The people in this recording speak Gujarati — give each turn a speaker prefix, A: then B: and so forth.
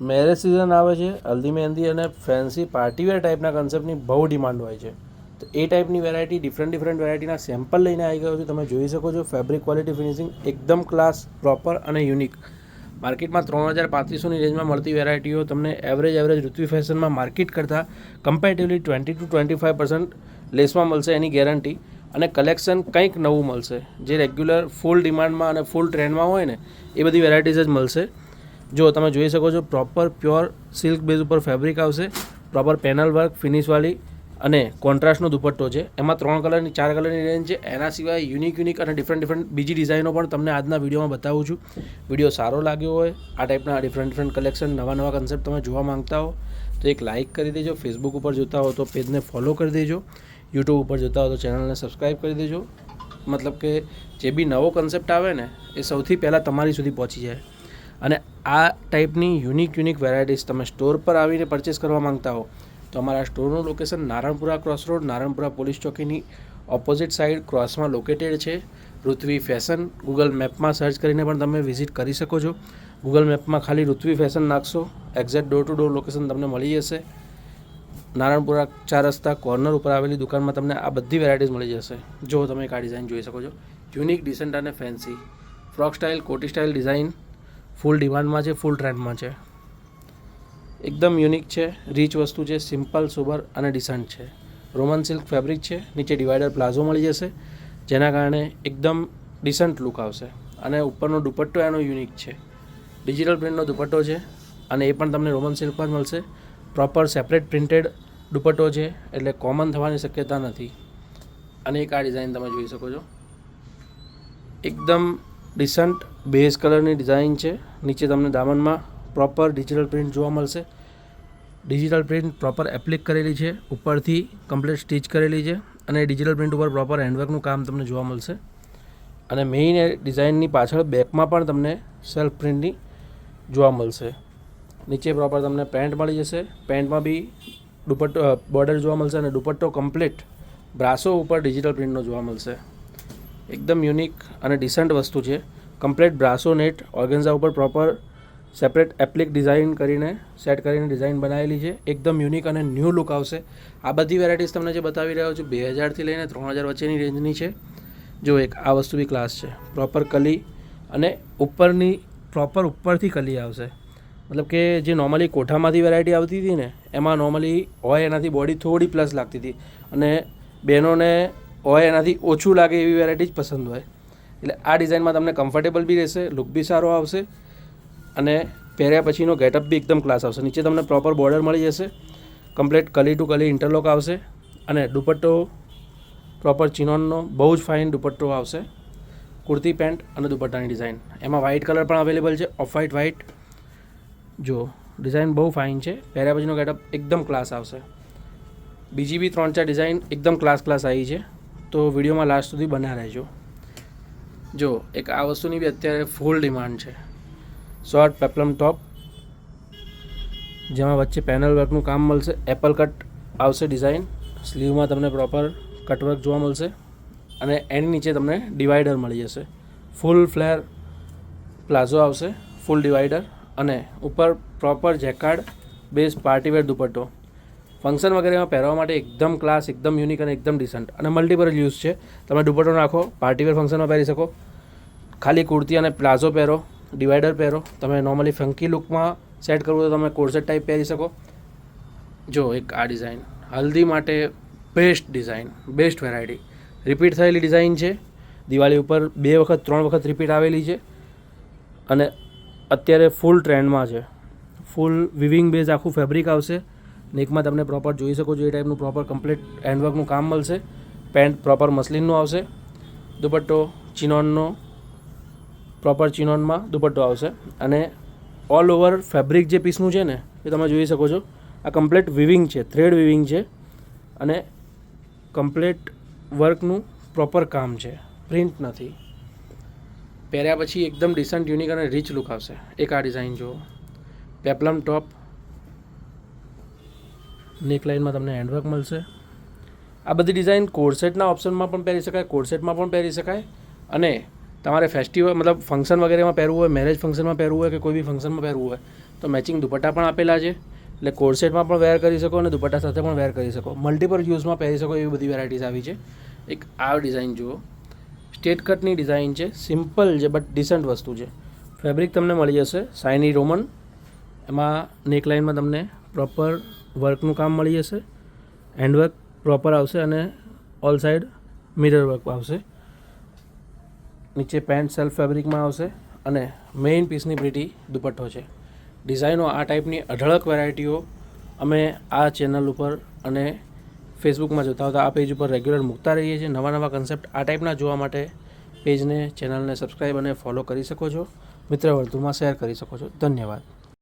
A: મેરેજ સિઝન આવે છે, હલ્દી મહેંદી અને ફેન્સી પાર્ટીવેર ટાઈપના કન્સેપ્ટની બહુ ડિમાન્ડ હોય છે. તો એ ટાઈપની વેરાયટી ડિફરન્ટ વેરાયટીના સેમ્પલ લઈને આવી ગયો છું. તમે જોઈ શકો છો ફેબ્રિક ક્વોલિટી ફિનિશિંગ એકદમ ક્લાસ, પ્રોપર અને યુનિક. માર્કેટમાં 3000-3500ની રેન્જમાં મળતી વેરાયટીઓ તમને એવરેજ ઋત્વી ફેશનમાં માર્કેટ કરતાં કમ્પેરેટિવલી 20 to 25% લેસમાં મળશે, એની ગેરંટી. અને કલેક્શન કંઈક નવું મળશે, જે રેગ્યુલર ફૂલ ડિમાન્ડમાં અને ફૂલ ટ્રેન્ડમાં હોય ને એ બધી વેરાયટીઝ જ મળશે. જો તમે જોઈ શકો છો પ્રોપર પ્યોર સિલ્ક બેઝ ઉપર ફેબ્રિક આવશે, પ્રોપર પેનલ વર્ક ફિનિશવાળી અને કોન્ટ્રાસ્ટનો દુપટ્ટો છે. એમાં 4 કલરની રેન્જ છે. એના સિવાય યુનિક અને ડિફરન્ટ બીજી ડિઝાઇનો પણ તમને આજના વિડીયોમાં બતાવું છું. વિડીયો સારો લાગ્યો હોય, આ ટાઈપના ડિફરન્ટ કલેક્શન, નવા કન્સેપ્ટ તમે જોવા માંગતા હો તો એક લાઇક કરી દેજો. ફેસબુક ઉપર જોતા હો તો પેજને ફોલો કરી દેજો. યુટ્યુબ ઉપર જોતા હો તો ચેનલને સબસ્ક્રાઈબ કરી દેજો. મતલબ કે જે બી નવો કન્સેપ્ટ આવે ને એ સૌથી પહેલાં તમારી સુધી પહોંચી જાય. અને આ ટાઈપની યુનિક વેરાયટીઝ તમે સ્ટોર પર આવીને પરચેસ કરવા માંગતા હો તો અમારા સ્ટોરનું location Naranpura cross road, Naranpura police ચોકીની ઓપોઝિટ સાઇડ ક્રોસમાં લોકેટેડ છે. ઋત્વી ફેશન ગૂગલ મેપમાં સર્ચ કરીને પણ તમે વિઝિટ કરી શકો છો. ગૂગલ મેપમાં ખાલી ઋત્વી ફેશન નાખશો, exact door to door location તમને મળી જશે. નારણપુરા 4 રસ્તા કોર્નર ઉપર આવેલી દુકાનમાં તમને આ બધી વેરાયટીઝ મળી જશે. જો તમે એક આ ડિઝાઇન જોઈ શકો છો, યુનિક, ડિસન્ટ અને ફેન્સી ફ્રોક સ્ટાઇલ, કોટી સ્ટાઇલ ડિઝાઇન ફૂલ ડિમાન્ડમાં છે, ફૂલ ટ્રેન્ડમાં છે. એકદમ યુનિક છે, રીચ વસ્તુ છે, સિમ્પલ, સોબર અને ડિસન્ટ છે. રોમન સિલ્ક ફેબ્રિક છે, નીચે ડિવાઈડર પ્લાઝો મળી જશે, જેના કારણે એકદમ ડિસન્ટ લુક આવશે. અને ઉપરનો દુપટ્ટો એનો યુનિક છે, ડિજિટલ પ્રિન્ટનો દુપટ્ટો છે અને એ પણ તમને રોમન સિલ્કમાં જ મળશે. પ્રોપર સેપરેટ પ્રિન્ટેડ દુપટ્ટો છે, એટલે કોમન થવાની શક્યતા નથી. અને એક આ ડિઝાઇન તમે જોઈ શકો છો, એકદમ ડિસન્ટ બેઝ કલરની ડિઝાઇન છે. નીચે તમને દામનમાં પ્રોપર ડિજિટલ પ્રિન્ટ જોવા મળશે. ડિજિટલ પ્રિન્ટ પ્રોપર એપ્લિક કરેલી છે, ઉપરથી કમ્પ્લીટ સ્ટિચ કરેલી છે અને ડિજિટલ પ્રિન્ટ ઉપર પ્રોપર હેન્ડવર્કનું કામ તમને જોવા મળશે. અને મેઇન ડિઝાઇનની પાછળ બેકમાં પણ તમને સેલ્ફ પ્રિન્ટની જોવા મળશે. નીચે પ્રોપર તમને પેન્ટ મળી જશે, પેન્ટમાં બી દુપટ્ટો બોર્ડર જોવા મળશે અને દુપટ્ટો કમ્પ્લીટ બ્રાસો ઉપર ડિજિટલ પ્રિન્ટનો જોવા મળશે. એકદમ યુનિક અને ડિસન્ટ વસ્તુ છે. કમ્પ્લીટ બ્રાસો નેટ ઓર્ગેન્ઝા ઉપર પ્રોપર સેપરેટ એપ્લિક ડિઝાઇન કરીને સેટ કરીને ડિઝાઇન બનાવેલી છે. એકદમ યુનિક અને ન્યૂ લુક આવશે. આ બધી વેરાયટીઝ તમને જે બતાવી રહ્યો છું 2000થી લઈને 3000 વચ્ચેની રેન્જની છે. જો એક આ વસ્તુ બી ક્લાસ છે, પ્રોપર કલી અને ઉપરથી કલી આવશે. મતલબ કે જે નોર્મલી કોઠામાંથી વેરાયટી આવતી હતી ને એમાં નોર્મલી હોય એનાથી બોડી થોડી પ્લસ લાગતી હતી અને બહેનોને હોય એનાથી ઓછું લાગે એવી વેરાયટી જ પસંદ હોય. એટલે આ ડિઝાઇનમાં તમને કમ્ફર્ટેબલ બી રહેશે, લુક બી સારો આવશે અને પહેર્યા પછીનો ગેટઅપ બી એકદમ ક્લાસ આવશે. નીચે તમને પ્રોપર બોર્ડર મળી જશે, કમ્પ્લીટ કલી ટુ કલી ઇન્ટરલોક આવશે અને દુપટ્ટો પ્રોપર ચિનોનનો બહુ જ ફાઇન દુપટ્ટો આવશે. કુર્તી પેન્ટ અને દુપટ્ટાની ડિઝાઇન એમાં વ્હાઇટ કલર પણ અવેલેબલ છે, ઓફ વ્હાઇટ. જો ડિઝાઇન બહુ ફાઇન છે, પહેર્યા પછીનો ગેટઅપ એકદમ ક્લાસ આવશે. બીજી બી 3-4 ડિઝાઇન એકદમ ક્લાસ આવી છે, તો વિડીયોમાં લાસ્ટ સુધી બન્યા રહેજો. જો એક આ વસ્તુની બી અત્યારે ફૂલ ડિમાન્ડ છે, શોર્ટ પેપ્લમ ટોપ, જેમાં વચ્ચે પેનલ વર્કનું કામ મળશે. એપલ કટ આવશે ડિઝાઇન, સ્લીવમાં તમને પ્રોપર કટવર્ક જોવા મળશે અને એની નીચે તમને ડિવાઈડર મળી જશે. ફૂલ ફ્લેર પ્લાઝો આવશે, ફૂલ ડિવાઈડર અને ઉપર પ્રોપર જેકાર્ડ બેઝ પાર્ટીવેર દુપટ્ટો. ફંક્શન વગેરેમાં પહેરવા માટે એકદમ ક્લાસ, એકદમ યુનિક અને એકદમ ડિસન્ટ અને મલ્ટીપર્પઝ યુઝ છે. તમે દુપટ્ટો નાખો, પાર્ટીવેર ફંક્શનમાં પહેરી શકો, ખાલી કુર્તી અને પ્લાઝો પહેરો, ડિવાઈડર પહેરો. તમે નોર્મલી ફંકી લુકમાં સેટ કરવું તો તમે કોર્સેટ ટાઈપ પહેરી શકો. જો એક આ ડિઝાઇન હલ્દી માટે best design, best variety, repeat થયેલી ડિઝાઇન છે. દિવાળી ઉપર 3 વખત રિપીટ આવેલી છે અને અત્યારે ફૂલ ટ્રેન્ડમાં છે. ફૂલ વિવિંગ બેઝ આખું ફેબ્રિક આવશે. નેકમાં તમને પ્રોપર જોઈ શકો છો એ ટાઈપનું પ્રોપર કમ્પ્લીટ હેન્ડવર્કનું કામ મળશે. પેન્ટ પ્રોપર મસલિનનું આવશે, દુપટ્ટો ચિનોનનો પ્રોપર ચિનોનમાં દુપટ્ટો આવશે અને ઓલ ઓવર ફેબ્રિક જે પીસનું છે ને એ તમે જોઈ શકો છો. આ કમ્પ્લીટ વિવિંગ છે, થ્રેડ વિવિંગ છે અને કમ્પ્લીટ વર્કનું પ્રોપર કામ છે, પ્રિન્ટ નથી. પહેર્યા પછી એકદમ ડિસન્ટ, યુનિક અને રીચ લુક આવશે. એક આ ડિઝાઇન જુઓ, પેપ્લમ ટોપ, નેકલાઇનમાં તમને હેન્ડવર્ક મળશે. આ બધી ડિઝાઇન કોર્સેટના ઓપ્શનમાં પણ પહેરી શકાય, કોર્સેટમાં પણ પહેરી શકાય અને તમારે ફેસ્ટિવલ મતલબ ફંક્શન વગેરેમાં પહેરવું હોય, મેરેજ ફંક્શનમાં પહેરવું હોય કે કોઈ બી ફંક્શનમાં પહેરવું હોય તો મેચિંગ દુપટ્ટા પણ આપેલા છે, એટલે કોડસેટમાં પણ વેર કરી શકો અને દુપટ્ટા સાથે પણ વેર કરી શકો, મલ્ટીપલ યુઝમાં પહેરી શકો એવી બધી વેરાયટીઝ આવી છે. એક આ ડિઝાઇન જુઓ, સ્ટેટ કટની ડિઝાઇન છે, સિમ્પલ છે બટ ડિસન્ટ વસ્તુ છે. ફેબ્રિક તમને મળી જશે શાઇની રોમન, એમાં નેકલાઇનમાં તમને પ્રોપર વર્કનું કામ મળી જશે, હેન્ડવર્ક પ્રોપર આવશે અને ઓલ સાઈડ મિરર વર્ક આવશે. નીચે પેન્ટ સેલ્ફ ફેબ્રિકમાં આવશે અને મેઇન પીસની પ્રીટી દુપટ્ટો છે. ડિઝાઇનો આ ટાઈપની અઢળક વેરાયટીઓ અમે આ ચેનલ ઉપર અને ફેસબુકમાં જોતા હોતા આ પેજ ઉપર રેગ્યુલર મૂકતા રહીએ છીએ. નવા નવા કન્સેપ્ટ આ ટાઈપના જોવા માટે પેજને ચેનલને સબસ્ક્રાઈબ અને ફોલો કરી શકો છો, મિત્ર વર્તુળમાં શેર કરી શકો છો. ધન્યવાદ.